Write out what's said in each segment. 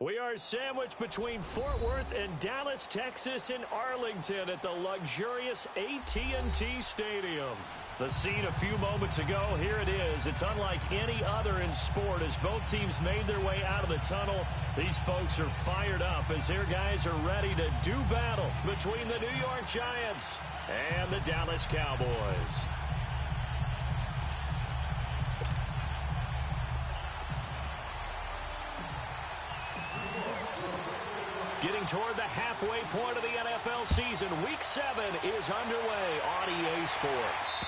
We are sandwiched between Fort Worth and Dallas, Texas in Arlington at the luxurious AT&T Stadium. The scene a few moments ago, here it is. It's unlike any other in sport as both teams made their way out of the tunnel. These folks are fired up as their guys are ready to do battle between the New York Giants and the Dallas Cowboys. Getting toward the halfway point of the NFL season, Week 7 is underway on EA Sports.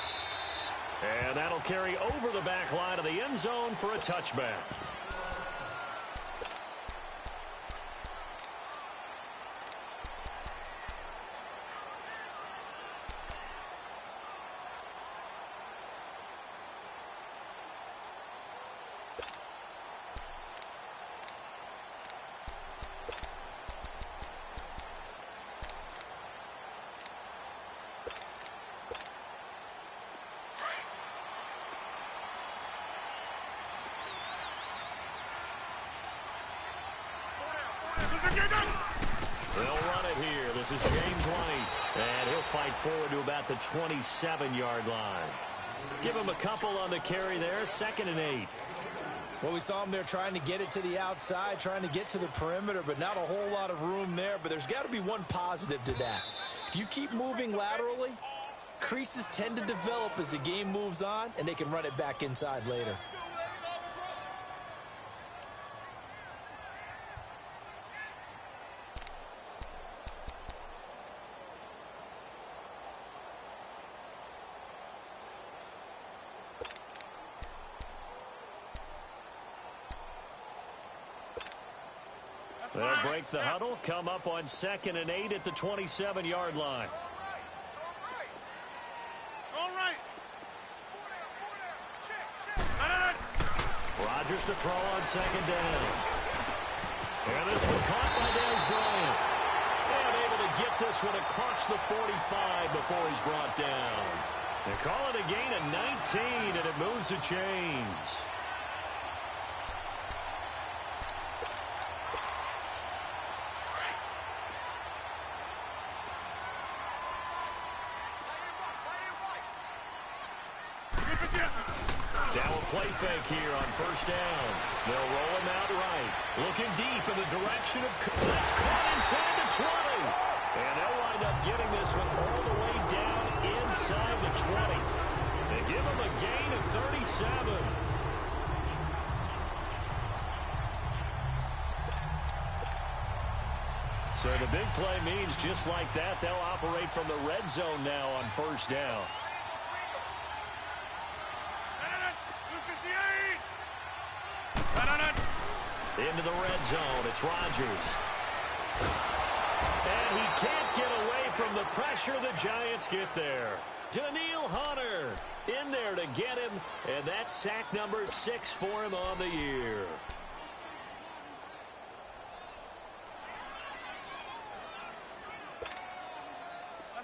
And that'll carry over the back line of the end zone for a touchback. They'll run it here. This is James White. And he'll fight forward to about the 27-yard line. Give him a couple on the carry there. 2nd and 8. Well, we saw him there trying to get it to the outside, trying to get to the perimeter, but not a whole lot of room there. But there's got to be one positive to that. If you keep moving laterally, creases tend to develop as the game moves on, and they can run it back inside later. They'll break the huddle, come up on 2nd and 8 at the 27-yard line. All right. Rodgers to throw on 2nd down. And this one caught by Dez Bryant. And able to get this one across the 45 before he's brought down. They call it a gain of 19, and it moves the chains. Play fake here on 1st down. They'll roll him out right. Looking deep in the direction of... That's caught inside the 20. And they'll wind up getting this one all the way down inside the 20. They give him a gain of 37. So the big play means just like that, they'll operate from the red zone now on 1st down. Into the red zone, it's Rodgers. And he can't get away from the pressure. The Giants get there. Danielle Hunter in there to get him, and that's sack number 6 for him on the year.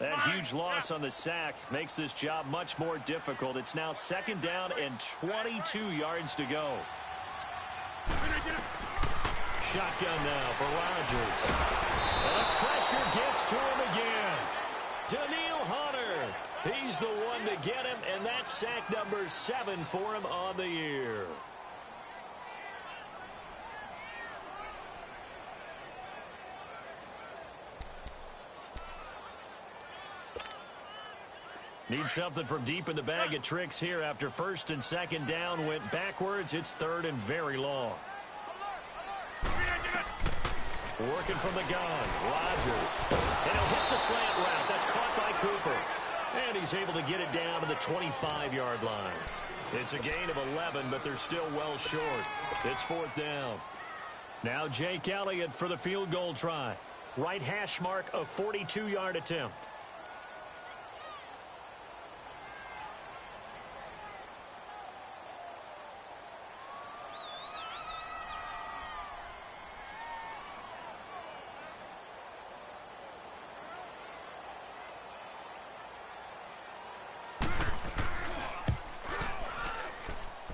That huge loss on the sack makes this job much more difficult. It's now 2nd down and 22 yards to go. Shotgun now for Rodgers. And the pressure gets to him again. Danielle Hunter. He's the one to get him, and that's sack number 7 for him on the year. Need something from deep in the bag of tricks here after 1st and 2nd down went backwards. It's 3rd and very long. Working from the gun, Rodgers. And he'll hit the slant route. That's caught by Cooper. And he's able to get it down to the 25-yard line. It's a gain of 11, but they're still well short. It's 4th down. Now Jake Elliott for the field goal try. Right hash mark, a 42-yard attempt.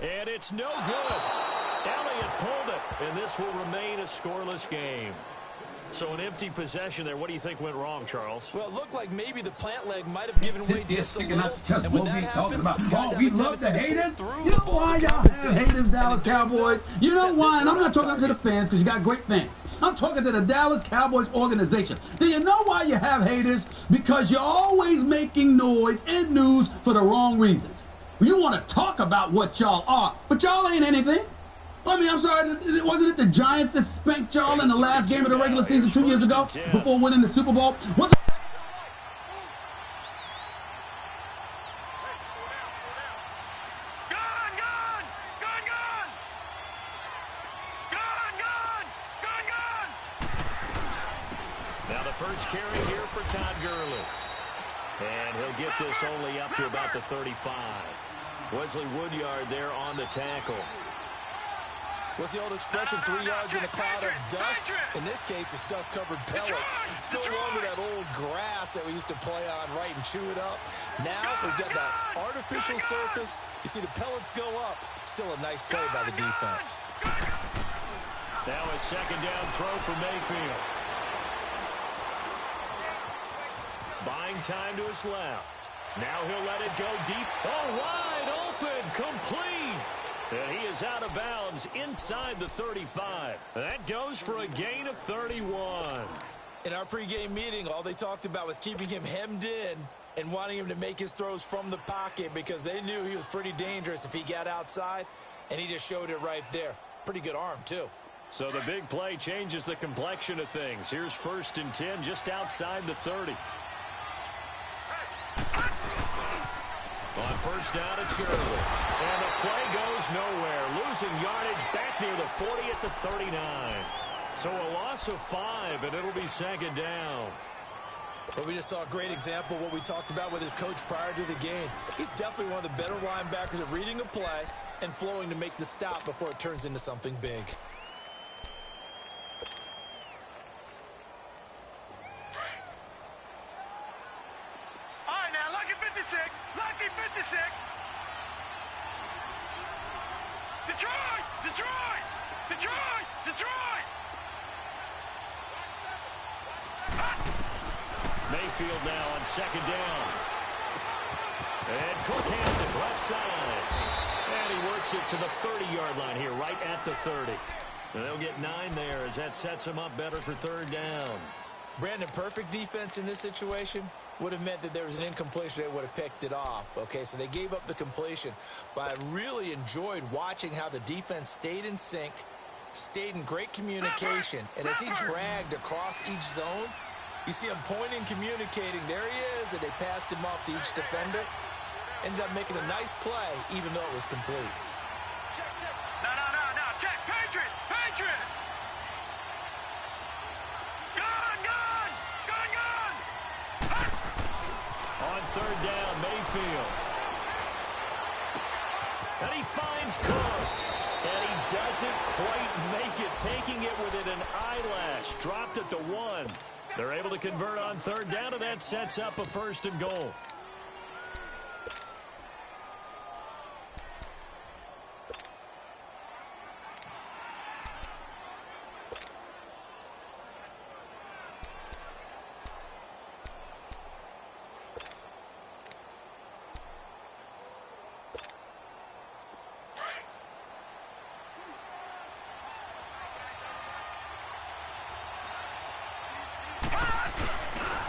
And it's no good. Elliott pulled it, and this will remain a scoreless game. So an empty possession there. What do you think went wrong, Charles? Well, it looked like maybe the plant leg might have given way just a little. And when that happens, oh, we love the haters. You know why y'all have haters, Dallas Cowboys? You know why? And I'm not talking to the fans because you got great fans. I'm talking to the Dallas Cowboys organization. Do you know why you have haters? Because you're always making noise and news for the wrong reasons. You want to talk about what y'all are, but y'all ain't anything. I mean, I'm sorry, wasn't it the Giants that spanked y'all in the last game of the regular season 2 years ago before winning the Super Bowl? Was it Now the first carry here for Todd Gurley. And he'll get this only up to about the 35. Wesley Woodyard there on the tackle. What's the old expression, 3 yards in a cloud of dust? In this case, it's dust-covered pellets. It's no longer that old grass that we used to play on, right, and chew it up. Now we've got that artificial surface. You see the pellets go up. Still a nice play by the defense. Now a second down throw for Mayfield. Buying time to his left. Now he'll let it go deep. Oh, wide open, complete. And he is out of bounds inside the 35. That goes for a gain of 31. In our pregame meeting, all they talked about was keeping him hemmed in and wanting him to make his throws from the pocket because they knew he was pretty dangerous if he got outside, and he just showed it right there. Pretty good arm, too. So the big play changes the complexion of things. Here's 1st and 10 just outside the 30. On first down, it's Gurley. And the play goes nowhere. Losing yardage back near the 40 at the 39. So a loss of 5, and it'll be second down. But we just saw a great example of what we talked about with his coach prior to the game. He's definitely one of the better linebackers at reading a play and flowing to make the stop before it turns into something big. Lucky 56. Detroit! Detroit! Detroit! Detroit! Mayfield now on second down. And Cook has it left side. And he works it to the 30-yard line here, right at the 30. And they'll get 9 there as that sets them up better for third down. Brandon, perfect defense in this situation would have meant that there was an incompletion. They would have picked it off. Okay, so they gave up the completion. But I really enjoyed watching how the defense stayed in sync, stayed in great communication. And as he dragged across each zone, you see him pointing, communicating. There he is, and they passed him off to each defender. Ended up making a nice play, even though it was complete. No. Check. Patriot! Patriot! On third down, Mayfield. And he finds Cook. And he doesn't quite make it, taking it within an eyelash. Dropped at the 1. They're able to convert on third down, and that sets up a 1st and goal.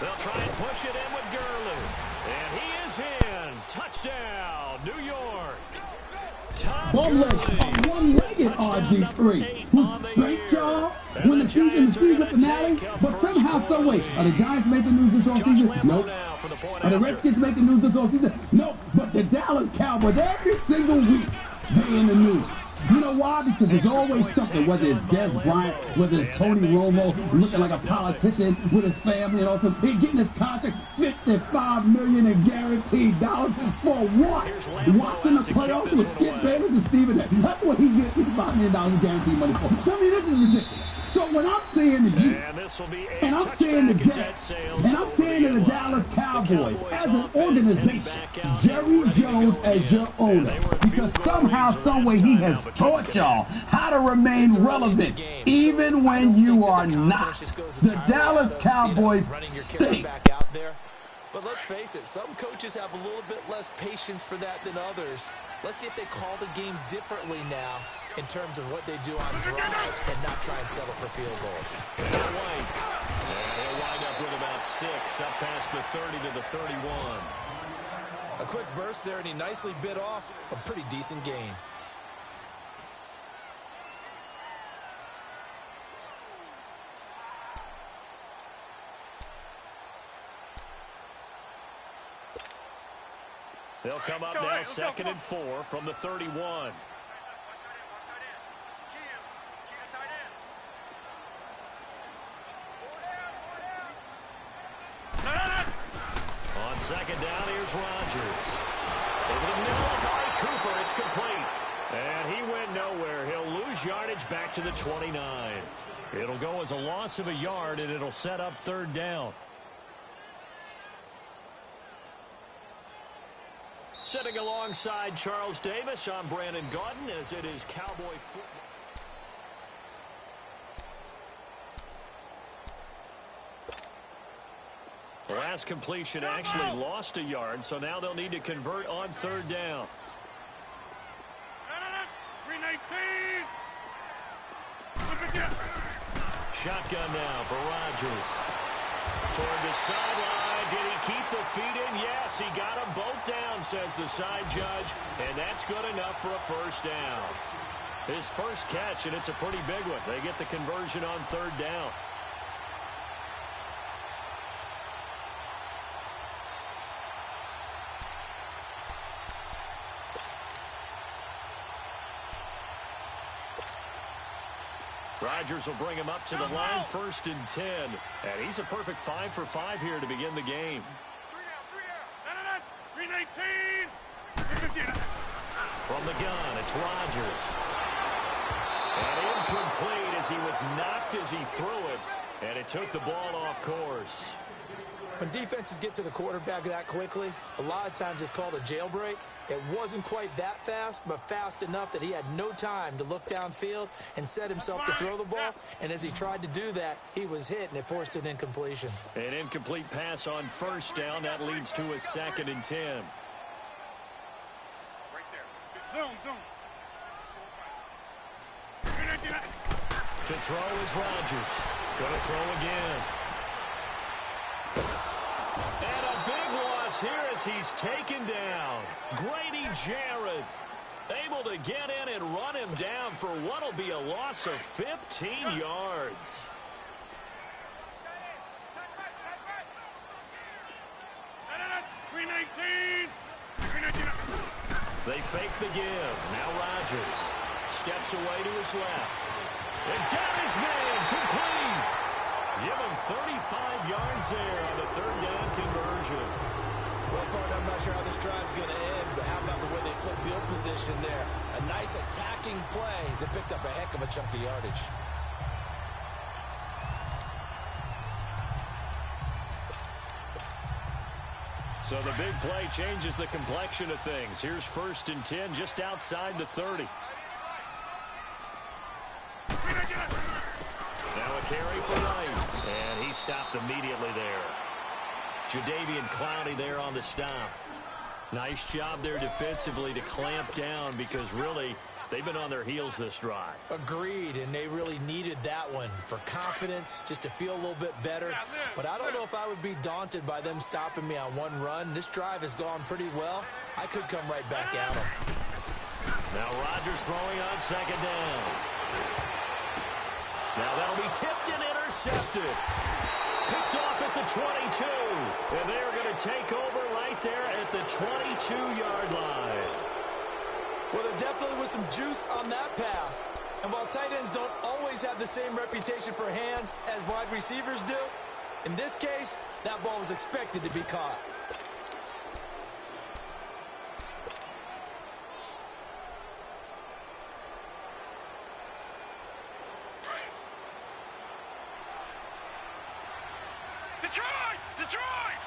They'll try and push it in with Gurley. And he is in. Touchdown, New York. One-legged RG3. Who's great job when the season finale. But somehow, some way, are the Giants making news this offseason? Nope. Are the Redskins making news this offseason? Nope. But the Dallas Cowboys, every single week, they're in the news. You know why? Because there's always something, whether it's Des Bryant, whether it's Tony Romo looking like a politician with his family, and also he getting his contract, $55 million in guaranteed dollars for what? Watching the playoffs with Skip Bayless and Stephen A. That's what he gets $55 million in guaranteed money for. I mean, this is ridiculous. So when I'm saying to you, and I'm saying to Jets, and I'm saying to the Dallas Cowboys, as an organization, Jerry Jones as your owner, because somehow, some way he has taught y'all how to remain relevant even when you are not. The Dallas Cowboys stink. But let's face it, some coaches have a little bit less patience for that than others. Let's see if they call the game differently now in terms of what they do on drives and not try and settle for field goals. He'll wind up with about 6, up past the 30 to the 31. A quick burst there, and he nicely bit off a pretty decent gain. They'll come up now 2nd and 4 from the 31. On 2nd down, here's Rodgers. Over the middle of Mike Cooper, it's complete. And he went nowhere. He'll lose yardage back to the 29. It'll go as a loss of a yard, and it'll set up 3rd down. Sitting alongside Charles Davis, I'm Brandon Gaudin, as it is Cowboy football. The last completion actually lost a yard, so now they'll need to convert on 3rd down. 319. Shotgun now for Rodgers. Toward the sideline. Did he keep the feet in? Yes, he got them both down, says the side judge. And that's good enough for a 1st down. His first catch, and it's a pretty big one. They get the conversion on 3rd down. Rodgers will bring him up to the line, 1st and 10. And he's a perfect 5 for 5 here to begin the game. 319. From the gun, it's Rodgers. And incomplete as he was knocked as he threw it. And it took the ball off course. When defenses get to the quarterback that quickly, a lot of times it's called a jailbreak. It wasn't quite that fast, but fast enough that he had no time to look downfield and set himself to throw the ball. And as he tried to do that, he was hit, and it forced an incompletion. An incomplete pass on 1st down. That leads to a 2nd and 10. Right there. Zoom. To throw is Rodgers. Going to throw again. And a big loss here as he's taken down. Grady Jarrett able to get in and run him down for what will be a loss of 15 yards. They fake the give. Now Rodgers steps away to his left. And got his man complete. Give him 35 yards there on the 3rd down conversion. Well, partner, I'm not sure how this drive's going to end, but how about the way they flip field position there? A nice attacking play that picked up a heck of a chunk of yardage. So the big play changes the complexion of things. Here's 1st and 10 just outside the 30. Now a carry for Wright. And he stopped immediately there. Jadeveon Clowney there on the stop. Nice job there defensively to clamp down because really they've been on their heels this drive. Agreed, and they really needed that one for confidence, just to feel a little bit better. But I don't know if I would be daunted by them stopping me on one run. This drive has gone pretty well. I could come right back at them. Now Rodgers throwing on 2nd down. Now that'll be tipped and intercepted. Picked off at the 22. And they are going to take over right there at the 22-yard line. Well, there definitely was some juice on that pass. And while tight ends don't always have the same reputation for hands as wide receivers do, in this case, that ball was expected to be caught. Detroit!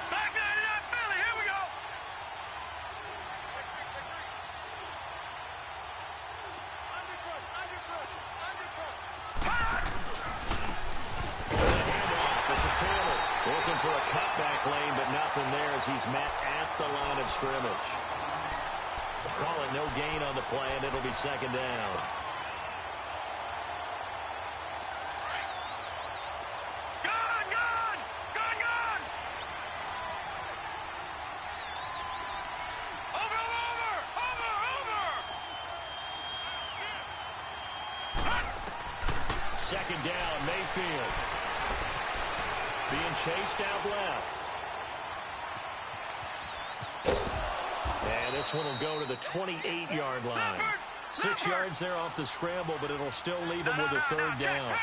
Back there to that Philly, here we go! Looking for a cutback lane, but nothing there as he's met at the line of scrimmage. Call it no gain on the play, and it'll be second down. Second down, Mayfield. Being chased out left. And this one will go to the 28-yard line. 6 yards there off the scramble, but it'll still leave him with a third down.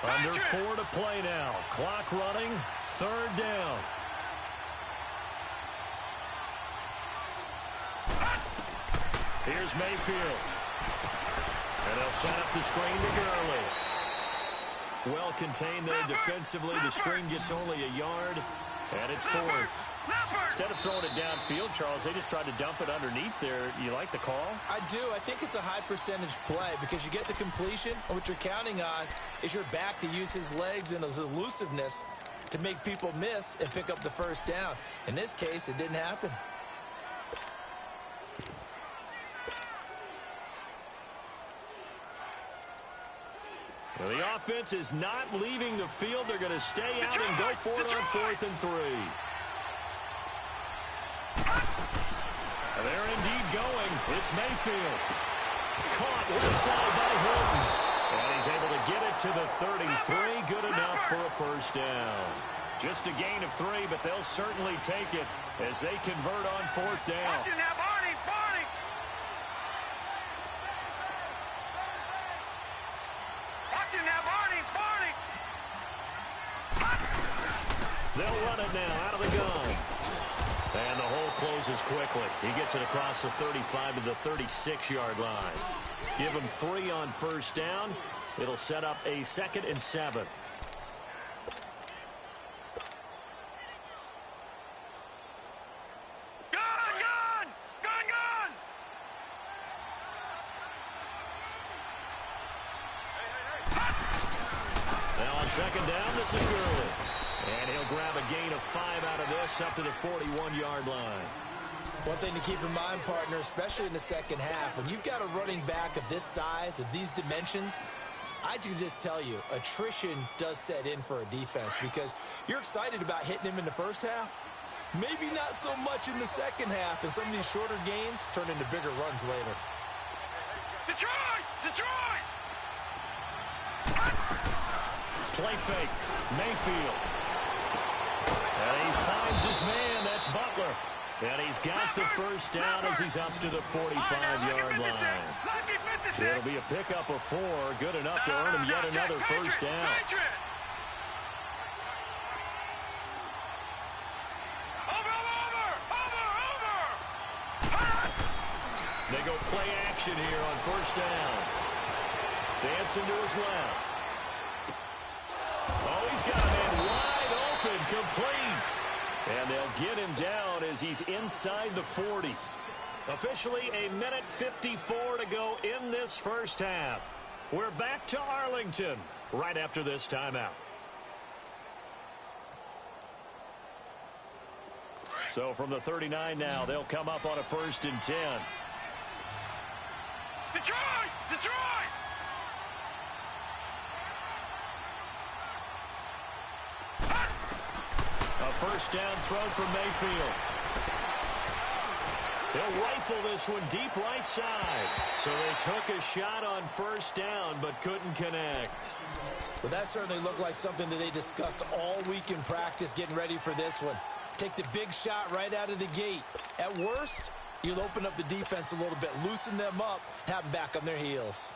Under 4 to play now. Clock running, third down. Here's Mayfield. And they'll set up the screen to Gurley. Well contained there defensively. The screen gets only a yard, and it's fourth. Instead of throwing it downfield, Charles, they just tried to dump it underneath there. You like the call? I do. I think it's a high percentage play because you get the completion, and what you're counting on is your back to use his legs and his elusiveness to make people miss and pick up the first down. In this case, it didn't happen. Well, the offense is not leaving the field. They're going to stay out and go for it on 4th and 3. They're indeed going. It's Mayfield. Caught with a side by Horton. And he's able to get it to the 33. Good enough for a first down. Just a gain of 3, but they'll certainly take it as they convert on 4th down. They'll run it now out of the gun. And the hole closes quickly. He gets it across the 35 to the 36-yard line. Give him 3 on first down. It'll set up a 2nd and 7. Now on second down, this is Gurley. And he'll grab a gain of 5 out of this up to the 41-yard line. One thing to keep in mind, partner, especially in the second half, when you've got a running back of this size, of these dimensions, I can just tell you, attrition does set in for a defense because you're excited about hitting him in the first half. Maybe not so much in the second half, and some of these shorter gains turn into bigger runs later. Detroit! Play fake. Mayfield. And he finds his man. That's Butler. And he's got the first down as he's up to the 45-yard line. It'll be a pickup of 4. Good enough to earn him yet another first down. They go play action here on first down. Dancing to his left. Oh, he's got a man wide open, complete. And they'll get him down as he's inside the 40. Officially a minute 54 to go in this first half. We're back to Arlington right after this timeout. So from the 39 now, they'll come up on a 1st and 10. Detroit! A first down throw from Mayfield. They'll rifle this one deep right side. So they took a shot on first down but couldn't connect. Well, that certainly looked like something that they discussed all week in practice getting ready for this one. Take the big shot right out of the gate. At worst, you'll open up the defense a little bit, loosen them up, have them back on their heels.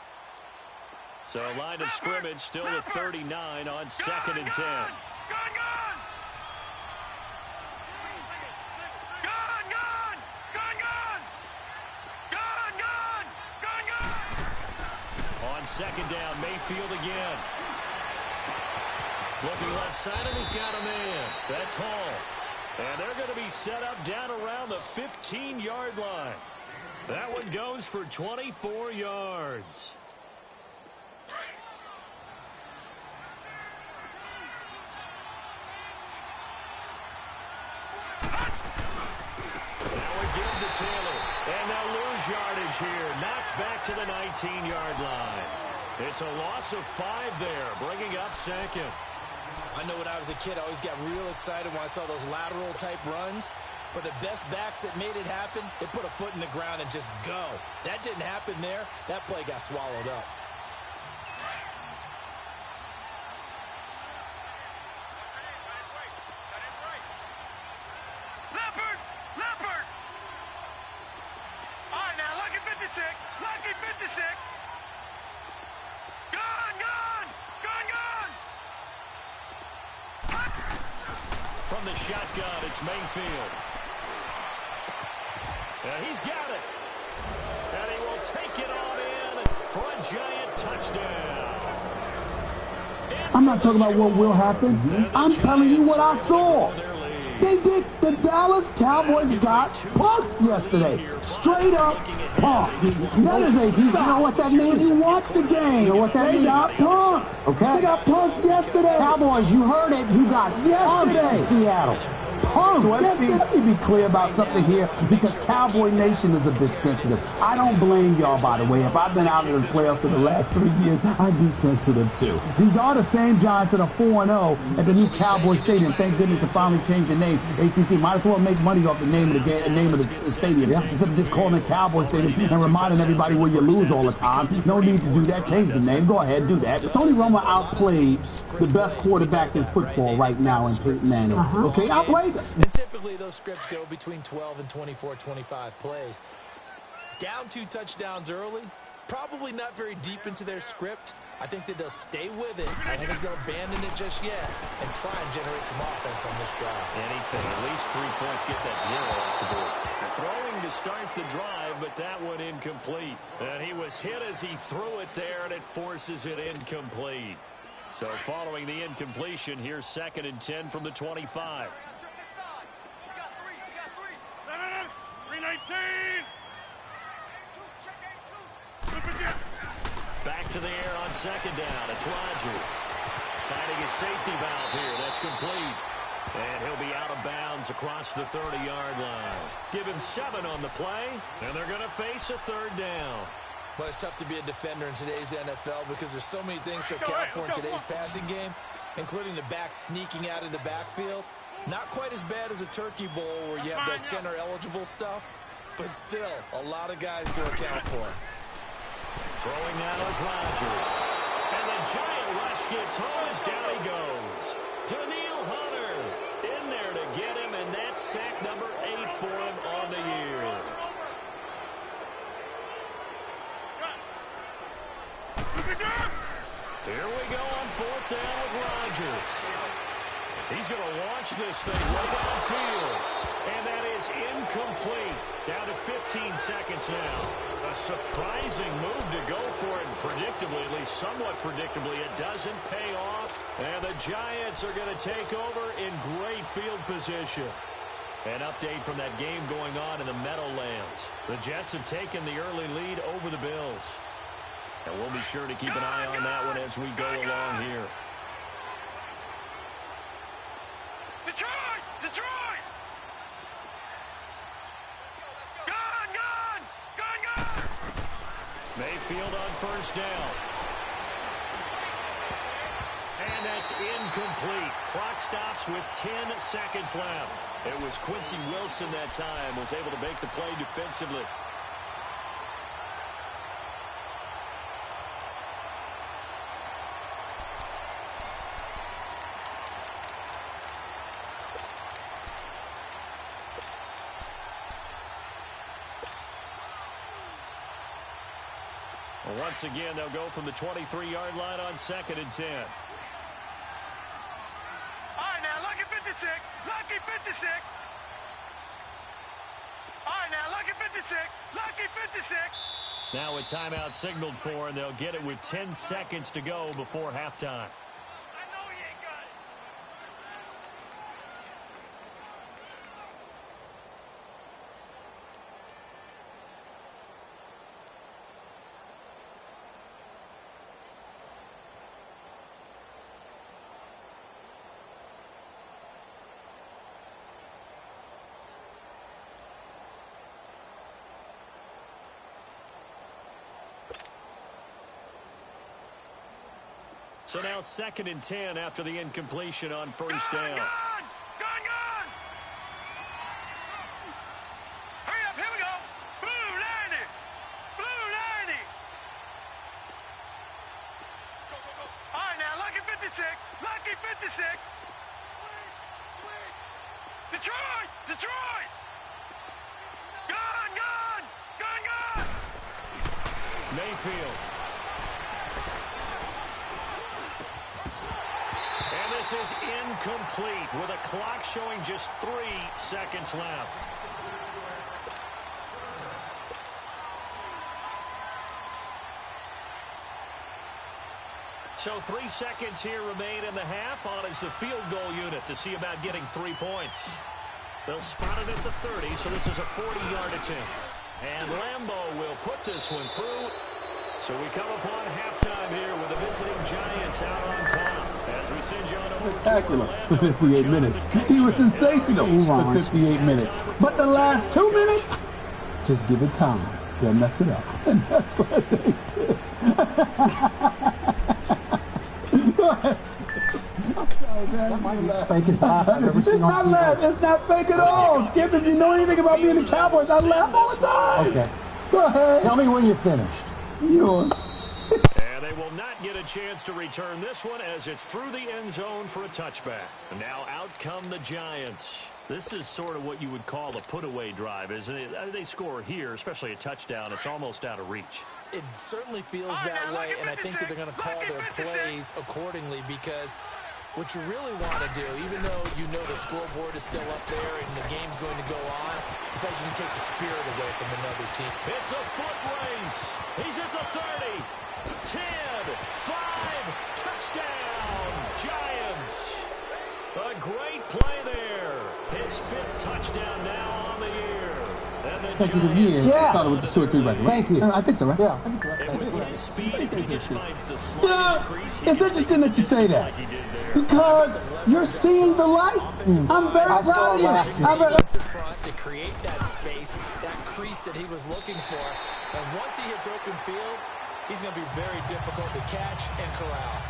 So line of scrimmage still at 39 on 2nd and 10. On second down, Mayfield again. Looking left side, and he's got a man. That's Hall. And they're going to be set up down around the 15-yard line. That one goes for 24 yards. lose yardage here. Knocked back to the 19-yard line. It's a loss of 5 there, bringing up second. I know when I was a kid, I always got real excited when I saw those lateral-type runs. But the best backs that made it happen, they put a foot in the ground and just go. That didn't happen there. That play got swallowed up. Leopard! Leopard! All right, now, lucky 56. Lucky 56. Gone, gone! Gone, gone! From the shotgun, it's Mayfield. And he's got it. And he will take it on in for a giant touchdown. I'm not talking about what will happen. I'm telling you what I saw. The Dallas Cowboys got punked yesterday. Straight up punked. That is a fact. You know what that means? You watch the game. You know what that means? They got punked. Okay. They got punked yesterday. Cowboys, you heard it. You got yesterday. In Seattle. So let me be clear about something here, because Cowboy Nation is a bit sensitive. I don't blame y'all, by the way. If I've been out in the playoffs for the last 3 years, I'd be sensitive too. These are the same Giants that are 4-0 at the new Cowboy Stadium. Thank goodness you finally changed the name. AT&T might as well make money off the name of the stadium, instead of just calling it Cowboy Stadium and reminding everybody where you lose all the time. No need to do that. Change the name. Go ahead, do that. Tony Romo outplayed the best quarterback in football right now in Peyton Manning. Okay, outplayed him. And typically those scripts go between 12 and 24, 25 plays. Down 2 touchdowns early, probably not very deep into their script. I think that they'll stay with it. I don't think they'll abandon it just yet and try and generate some offense on this drive. Anything, at least 3 points, get that 0 off the board. Throwing to start the drive, but that one incomplete. And he was hit as he threw it there, and it forces it incomplete. So following the incompletion, here's 2nd and 10 from the 25. 319. Back to the air on 2nd down. It's Rodgers. Finding his safety valve here. That's complete. And he'll be out of bounds across the 30-yard line. Give him 7 on the play, and they're going to face a 3rd down. Well, it's tough to be a defender in today's NFL because there's so many things to account for in today's passing game, including the back sneaking out of the backfield. Not quite as bad as a turkey bowl where you have the center-eligible stuff, but still a lot of guys to account for. Throwing now is Rodgers. And the giant rush gets home as down he goes. Daniil Hunter in there to get him, and that's sack number 8 for him on the year. Here we go on 4th down with Rodgers. He's going to launch this thing right downfield. And that is incomplete. Down to 15 seconds now. A surprising move to go for it. Predictably, at least somewhat predictably, it doesn't pay off. And the Giants are going to take over in great field position. An update from that game going on in the Meadowlands. The Jets have taken the early lead over the Bills. And we'll be sure to keep an eye on that one as we go along here. Detroit! Detroit! Gone! Gone! Gone! Gone! Mayfield on 1st down. And that's incomplete. Clock stops with 10 seconds left. It was Quincy Wilson that time was able to make the play defensively. Once again, they'll go from the 23-yard line on 2nd and 10. All right, now, lucky 56. Lucky 56. All right, now, lucky 56. Lucky 56. Now a timeout signaled for, and they'll get it with 10 seconds to go before halftime. I know he ain't got it. So now 2nd and 10 after the incompletion on first down. Gone! Hurry up, here we go! Blue 90! Blue 90! Go, go, go! All right, now, lucky 56! Lucky 56! Detroit! Detroit! Gone! Gone! Gone! Gone! Mayfield. And this is incomplete with a clock showing just 3 seconds left. So 3 seconds here remain in the half. On is the field goal unit to see about getting 3 points. They'll spot it at the 30, so this is a 40-yard attempt. And Lambeau will put this one through. So we come upon halftime here with the visiting Giants out on top. As we send you on over Spectacular for 58 minutes. He was sensational for 58 minutes. But the last 2 minutes, just give it time. They'll mess it up. And that's what they did. Go ahead. I'm sorry, man. Fake as I've ever seen on TV. It's not fake at all. Skip, if you know anything about me and the Cowboys, I laugh all the time. Okay. Go ahead. Tell me when you're finished. Yours. And they will not get a chance to return this one as it's through the end zone for a touchback. And now out come the Giants. This is sort of what you would call a put-away drive, isn't it? They score here, especially a touchdown. It's almost out of reach. It certainly feels that way, and I think that they're going to call their plays accordingly because what you really want to do, even though you know the scoreboard is still up there and the game's going to go on, I think you can take the spirit away from another team. It's a foot race. He's at the 30, 10, 5, touchdown, Giants. A great play there. His 5th touchdown now on the year. And the Giants Started with the 2 or 3 record. Thank you. I think so, right? Yeah. I think so, right? And with his speed, if he just finds the You know, slightest crease, it's interesting that you say that. Because you're seeing the light. I'm very proud of you. Defense in front to create that space, that crease that he was looking for. And once he hits open field, he's going to be very difficult to catch and corral.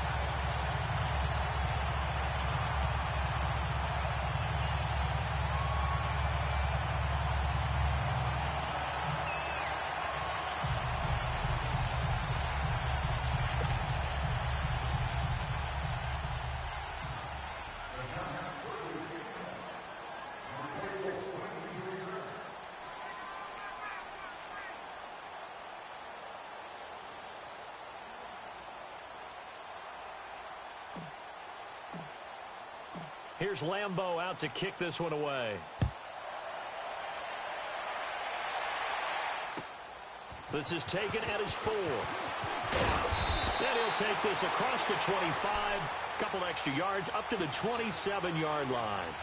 Here's Lambeau out to kick this one away. This is taken at his 4. Then he'll take this across the 25. Couple extra yards up to the 27-yard line.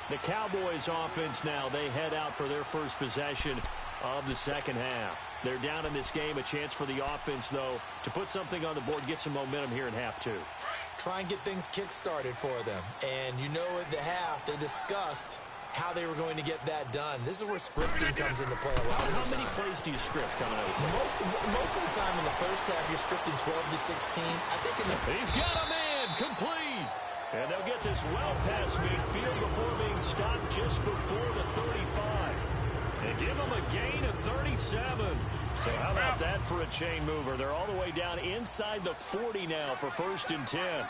The Cowboys offense now, they head out for their first possession of the second half. They're down in this game. A chance for the offense, though, to put something on the board, get some momentum here in half 2. Try and get things kick-started for them. And you know at the half, they discussed how they were going to get that done. This is where scripting comes into play a lot of the time. How many plays do you script coming out of this? Most of the time in the first half, you're scripting 12 to 16. I think in the... He's got a man, complete. And they'll get this well past midfield before being stopped just before the 35. And give them a gain of 37. So how about that for a chain mover? They're all the way down inside the 40 now for 1st and 10.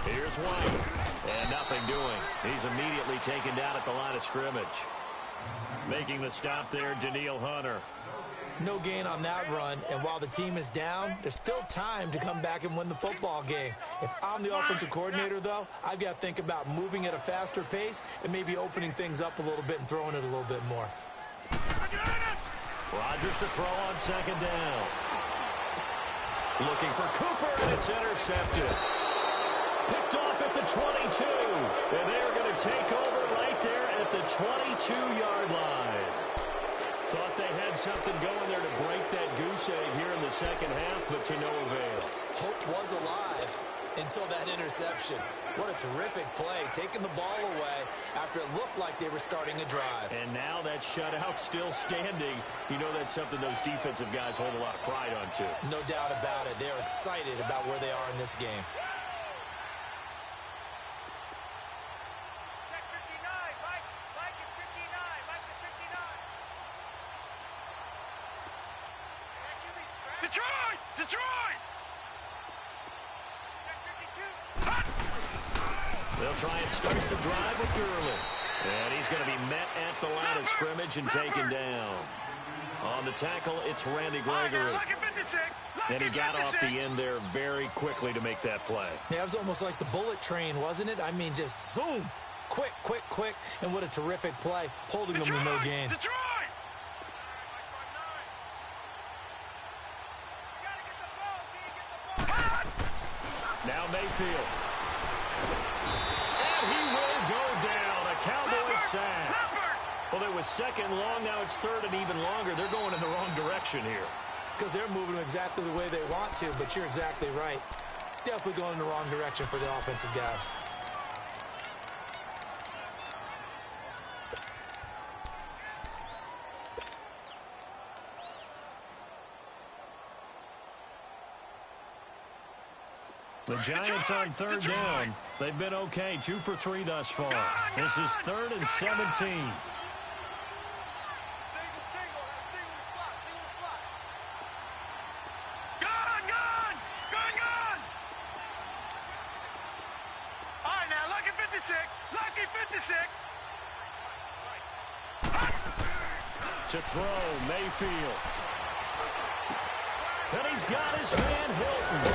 Here's White. And nothing doing. He's immediately taken down at the line of scrimmage. Making the stop there, Danielle Hunter. No gain on that run, and while the team is down, there's still time to come back and win the football game. If I'm the offensive coordinator, though, I've got to think about moving at a faster pace and maybe opening things up a little bit and throwing it a little bit more. Rodgers to throw on 2nd down. Looking for Cooper, and it's intercepted. Picked off at the 22, and they're going to take over right there at the 22-yard line. Thought they had something going there to break that goose egg here in the second half, but to no avail. Hope was alive. until that interception. What a terrific play, taking the ball away after it looked like they were starting a drive. And now that shutout still standing. You know that's something those defensive guys hold a lot of pride on, too. No doubt about it. They're excited about where they are in this game. Check 59. Mike is 59. Mike is 59. Detroit! Detroit! Check 52. They'll try and start the drive with Gurley. And he's going to be met at the line of scrimmage and taken down. On the tackle, it's Randy Gregory. And he got off the end there very quickly to make that play. Yeah, it was almost like the bullet train, wasn't it? I mean, just zoom. Quick, quick, quick. And what a terrific play, holding them to no gain. Detroit! Now Mayfield. And he will go down. A Cowboys sack. Well, it was second long. Now it's third and even longer. They're going in the wrong direction here. Because they're moving exactly the way they want to, but you're exactly right. Definitely going in the wrong direction for the offensive guys. The Giants on third down. They've been okay, 2 for 3 thus far. This is 3rd and 17. To throw, Mayfield. And he's got his man Hilton.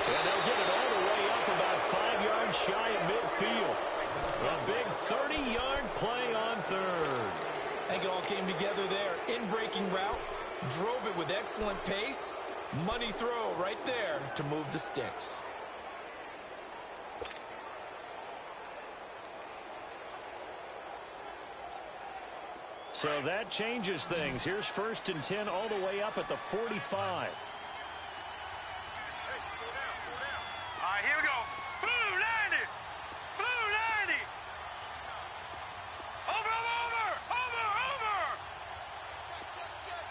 And they'll get it all the way up about 5 yards shy of midfield. A big 30-yard play on third. I think it all came together there. In-breaking route, drove it with excellent pace. Money throw right there to move the sticks. So that changes things. Here's 1st and 10 all the way up at the 45. Here we go. Blue 90. Blue 90. Over. Check.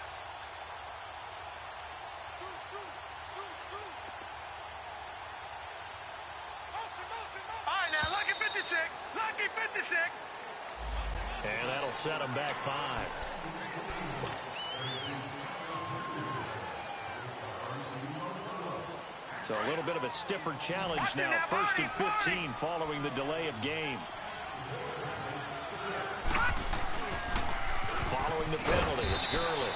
Motion. All right, now, lucky 56. Lucky 56. And that'll set him back 5. So a little bit of a stiffer challenge now. 1st and 15 following the delay of game. Following the penalty, it's Gurley.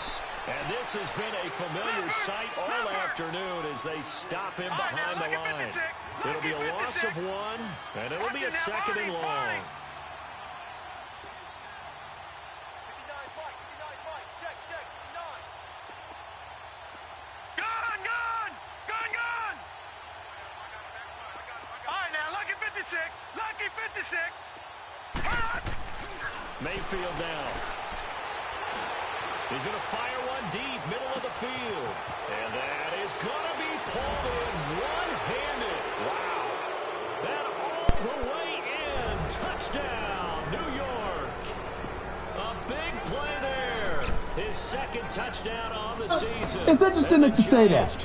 And this has been a familiar sight all afternoon as they stop him behind the line. It'll be a loss of 1, and it'll be a 2nd and long. Lucky 56. Mayfield down. He's going to fire one deep, middle of the field. And that is going to be pulled in one-handed. Wow. That all the way in. Touchdown, New York. A big play there. His 2nd touchdown on the season. It's interesting that you say that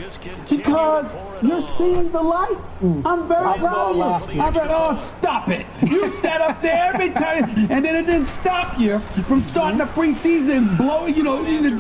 because you're seeing the light. I'm very proud of you. Oh, stop it. You sat up there every time, and then it didn't stop you from starting the preseason blowing,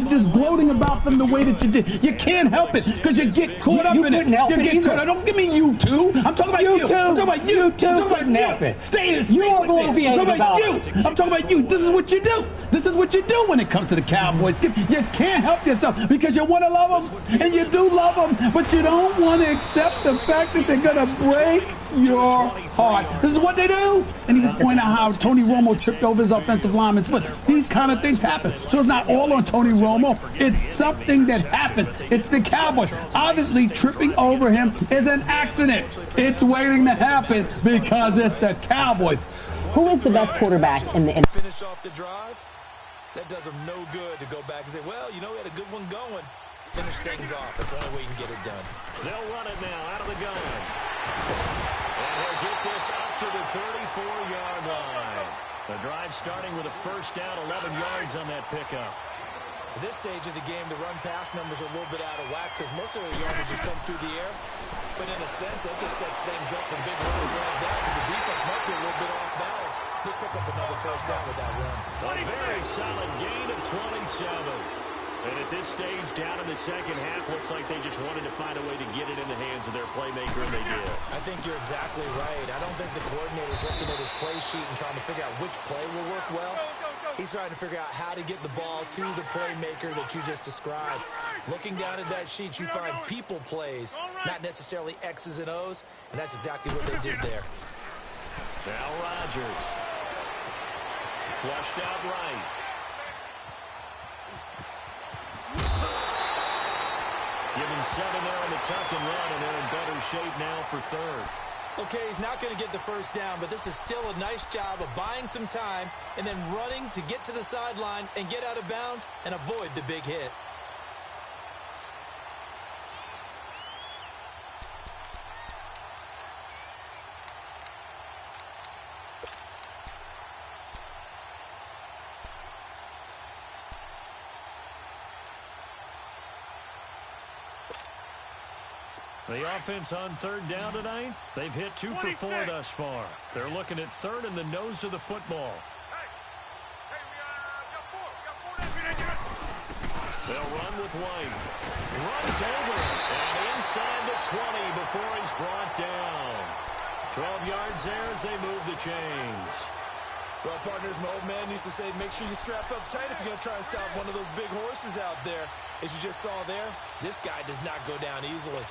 just gloating about them the way that you did. You can't help it because you get caught up in it. You get caught up. Don't give me you two. I'm talking about you. I'm talking about you. I'm talking about you. Stay in speak with me. I'm talking about you. I'm talking about you. This is what you do. This is what you do when it comes to the Cowboys. You can't help yourself because you want to love them, and you do love them, but you don't want to accept the fact that they're going to break your heart. This is what they do. And he was pointing out how Tony Romo tripped over his offensive lineman's foot. These kind of things happen. So it's not all on Tony Romo. It's something that happens. It's the Cowboys. Obviously, tripping over him is an accident. It's waiting to happen because it's the Cowboys. Who is the best quarterback in the Finish off the drive? That does them no good to go back and say, well, we had a good one going. Finish things off. That's the only way you can get it done. They'll run it now out of the gun. And he'll get this up to the 34-yard line. The drive starting with a first down, 11 yards on that pickup. At this stage of the game, the run-pass numbers are a little bit out of whack because most of the yardage just come through the air. But in a sense, that just sets things up for big runs like that because the defense might be a little bit off balance. He'll pick up another first down with that run. A very solid gain of 27. And at this stage, down in the second half, looks like they just wanted to find a way to get it in the hands of their playmaker, and they did. I think you're exactly right. I don't think the coordinator's looking at his play sheet and trying to figure out which play will work well. He's trying to figure out how to get the ball to the playmaker that you just described. Looking down at that sheet, you find people plays, not necessarily X's and O's, and that's exactly what they did there. Now Rodgers. Flushed out right. Give him 7 there on the tuck and run, and they're in better shape now for third. Okay, he's not going to get the first down, but this is still a nice job of buying some time and then running to get to the sideline and get out of bounds and avoid the big hit. The offense on third down tonight, they've hit 2 for 4 thus far. They're looking at third in the nose of the football. They'll run with White. Runs over it, and inside the 20 before he's brought down. 12 yards there as they move the chains. Well, partners, my old man used to say, make sure you strap up tight if you're going to try and stop one of those big horses out there. As you just saw there, this guy does not go down easily.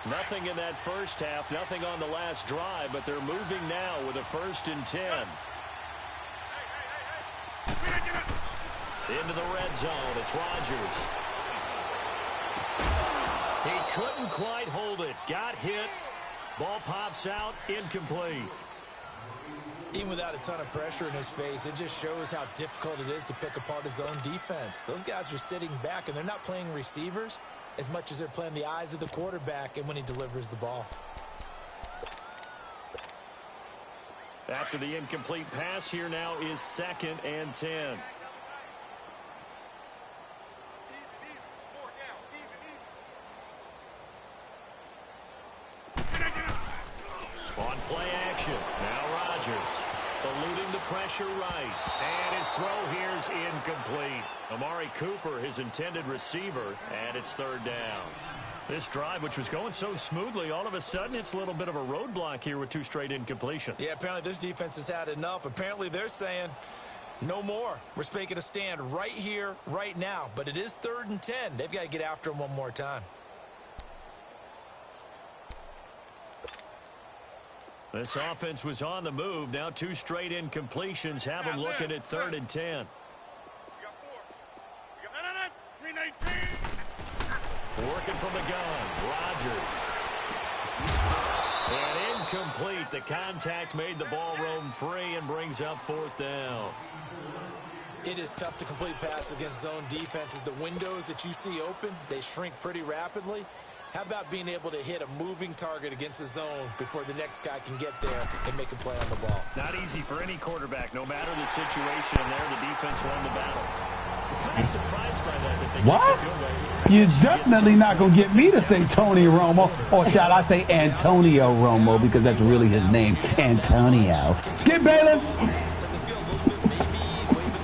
Nothing in that first half, nothing on the last drive, but they're moving now with a 1st and 10. Into the red zone, it's Rodgers. He couldn't quite hold it. Got hit. Ball pops out, incomplete. Even without a ton of pressure in his face, it just shows how difficult it is to pick apart his own defense. Those guys are sitting back, and they're not playing receivers as much as they're playing the eyes of the quarterback and when he delivers the ball. After the incomplete pass, here now is 2nd and 10. On play action, now Rodgers. Eluding the pressure right. And his throw here is incomplete. Amari Cooper, his intended receiver, and it's 3rd down. This drive, which was going so smoothly, all of a sudden it's a little bit of a roadblock here with 2 straight incompletions. Yeah, apparently this defense has had enough. Apparently they're saying, no more. We're making a stand right here, right now. But it is 3rd and 10. They've got to get after him one more time. This offense was on the move. Now 2 straight incompletions have them looking at 3rd and 10. Working from the gun, Rodgers. And incomplete. The contact made the ball roam free and brings up 4th down. It is tough to complete passes against zone defenses. The windows that you see open, they shrink pretty rapidly. How about being able to hit a moving target against a zone before the next guy can get there and make a play on the ball? Not easy for any quarterback. No matter the situation there, the defense won the battle. I'm kind of surprised by that they what? You're definitely not going to get me to say Tony Romo, or shall I say Antonio Romo, because that's really his name, Antonio. Skip Bayless.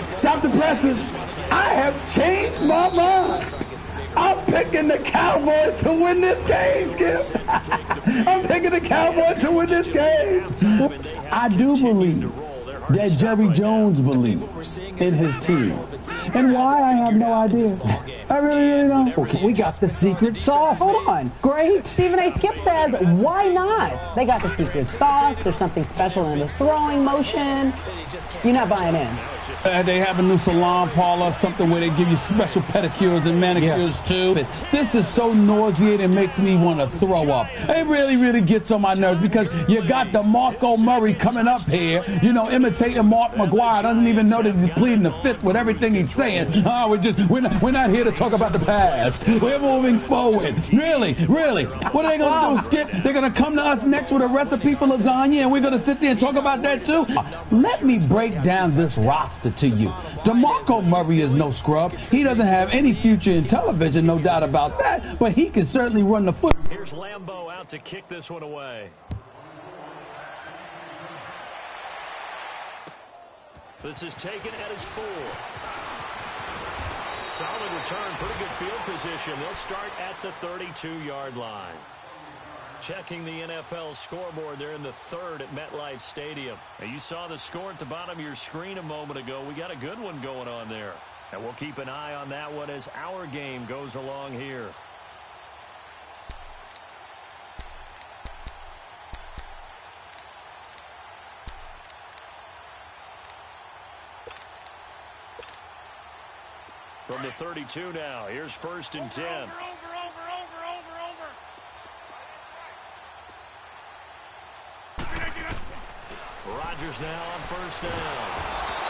Stop the presses. I have changed my mind. I'm picking the Cowboys to win this game, Skip. I'm picking the Cowboys to win this game. I do believe that Jerry Jones believes in his team. And why, I have no idea. I really don't. Okay, we got the secret sauce. Hold on. Great. Stephen A. Skip says, why not? They got the secret sauce. There's something special in the throwing motion. You're not buying in. They have a new salon parlor, something where they give you special pedicures and manicures too. This is so nauseating, it makes me want to throw up. It really, really gets on my nerves because you got DeMarco Murray coming up here, you know, imitating imitating Mark McGuire. Doesn't even know that he's pleading the fifth with everything he's saying. We're not here to talk about the past. We're moving forward. Really? What are they going to do, Skip? They're going to come to us next with a recipe for lasagna, and we're going to sit there and talk about that too? Let me break down this roster to you. DeMarco Murray is no scrub. He doesn't have any future in television, no doubt about that, but he can certainly run the foot. Here's Lambeau out to kick this one away. This is taken at his 4. Solid return, pretty good field position. They'll start at the 32-yard line. Checking the NFL scoreboard, they're in the 3rd at MetLife Stadium. Now, you saw the score at the bottom of your screen a moment ago. We got a good one going on there. And we'll keep an eye on that one as our game goes along here. From the 32 now, here's 1st and 10. Over. Rodgers now on 1st down.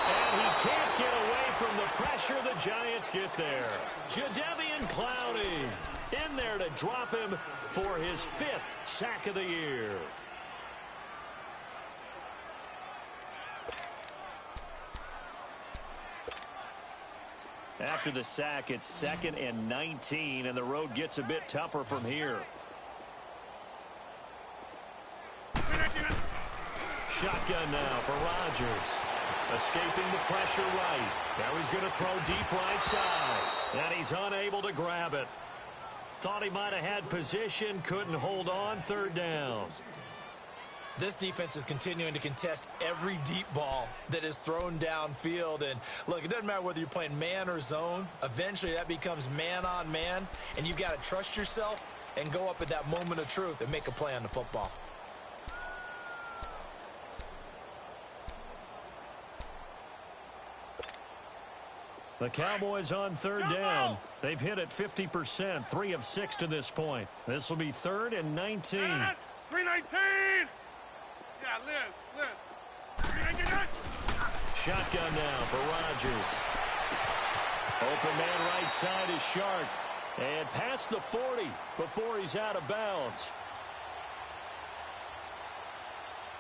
And he can't get away from the pressure. The Giants get there. Jadeveon Clowney in there to drop him for his 5th sack of the year. After the sack, it's 2nd and 19, and the road gets a bit tougher from here. Shotgun now for Rodgers. Escaping the pressure right. Now he's going to throw deep right side. And he's unable to grab it. Thought he might have had position, couldn't hold on. 3rd down. This defense is continuing to contest every deep ball that is thrown downfield. And look, it doesn't matter whether you're playing man or zone. Eventually that becomes man on man. And you've got to trust yourself and go up at that moment of truth and make a play on the football. The Cowboys on 3rd down. They've hit it 50%, 3 of 6 to this point. This will be 3rd and 19. 319. Yeah, Liz. 399. Shotgun now for Rodgers. Open man right side is Shark. And past the 40 before he's out of bounds.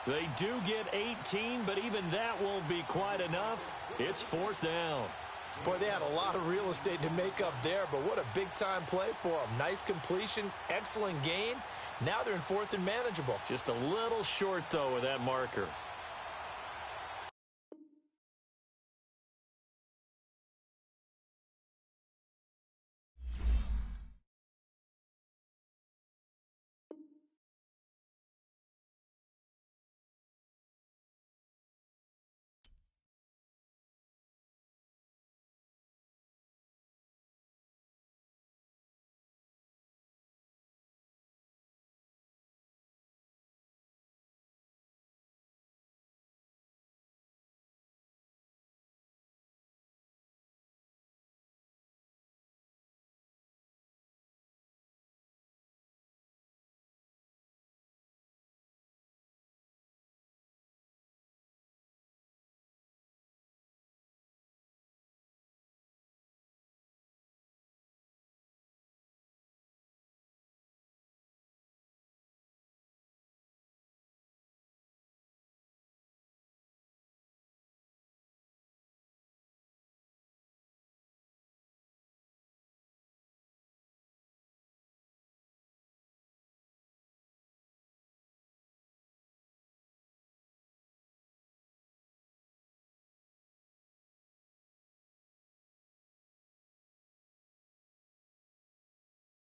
They do get 18, but even that won't be quite enough. It's 4th down. Boy, they had a lot of real estate to make up there, but what a big-time play for them. Nice completion, excellent game. Now they're in 4th and manageable. Just a little short, though, with that marker.